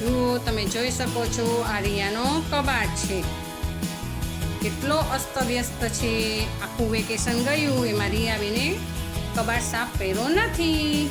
જુઓ, તમે જોઈ શકો છો આ રિયાનો કબાટ છે. કેટલો અસ્તવ્યસ્ત છે. આખું વેકેશન ગયું એમાં રિયાબેને કબાટ સાફ કર્યો નથી.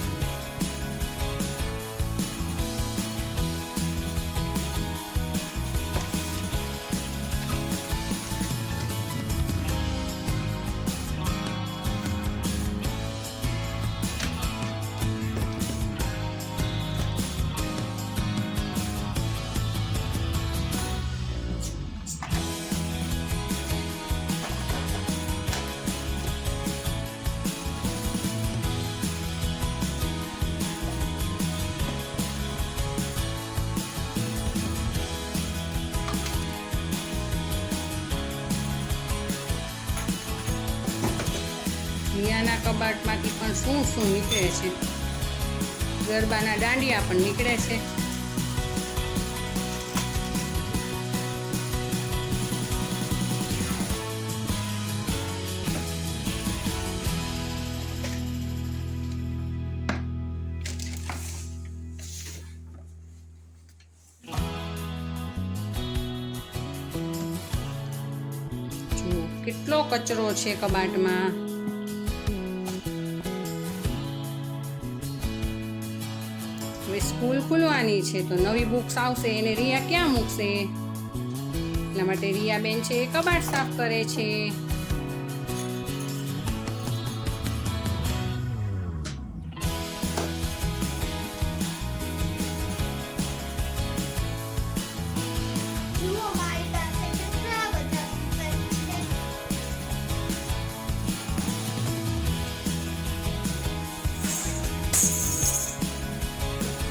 રિયાના કબાટમાંથી પણ શું શું નીકળે છે. ગરબાના દાંડિયા પણ નીકળે છે. જુઓ, કેટલો કચરો છે કબાટમાં. હવે સ્કૂલ ખુલવાની છે તો નવી બુક્સ આવશે એને રિયા ક્યાં મૂકશે? એટલા માટે રિયાબેન છે એ કબાટ સાફ કરે છે.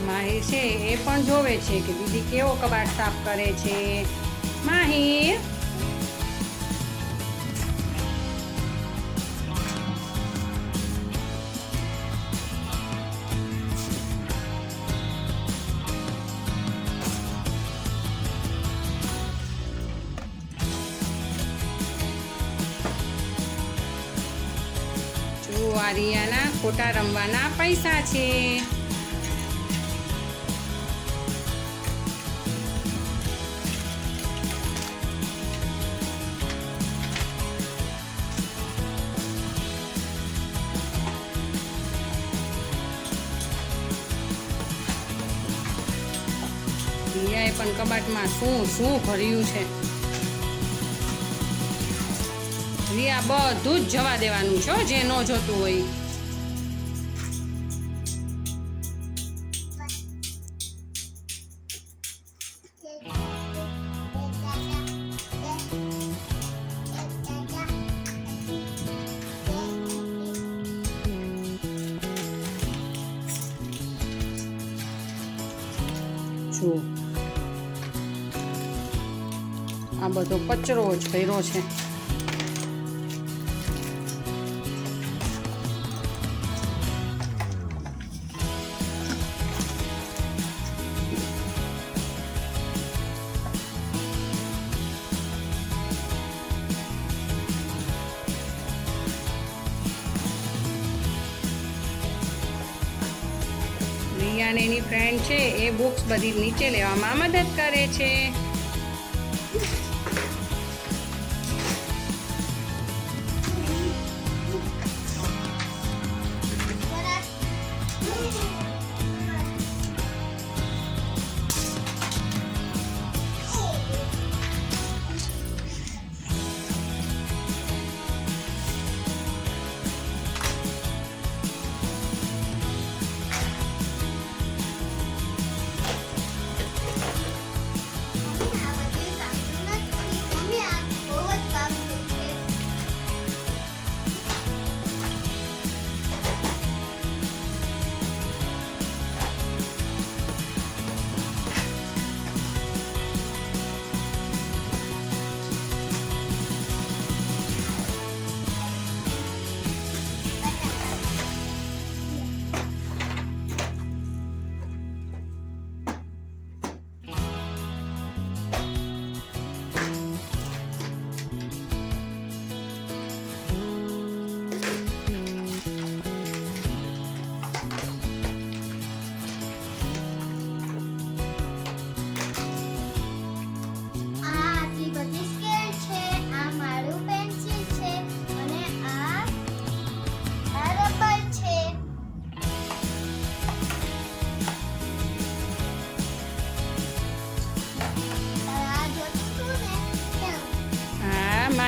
માહિર છે એ પણ જોવે છે કે દીદી કેવો કબાટ સાફ કરે છે. માહિર, જુઓ આ રિયાના ખોટા રમવાના પૈસા છે. રિયાએ પણ કબાટમાં શું શું ભર્યું છે. રિયા બધું જ જવા દેવાનું છે જે ન જોતું હોય. જુઓ, આ બધો કચરો જ કર્યો છે. રિયા અને એની ફ્રેન્ડ છે એ બુક્સ બધી નીચે લેવામાં મદદ કરે છે.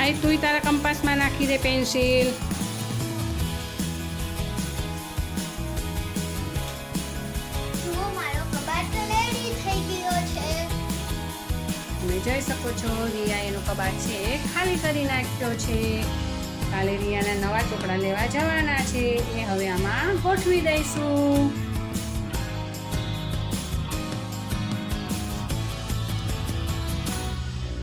સાહિલ તું તારા કંપાસમાં નાખી દે પેન્સિલ. જુઓ મારો કબાટ રેડી થઈ ગયો છે. તમે જોઈ શકો છો રિયા એનો કબાટ છે એ ખાલી કરી નાખ્યો છે. કાલે રિયાના નવા ચોપડા લેવા જવાના છે એ હવે આમાં ગોઠવી દઈશું.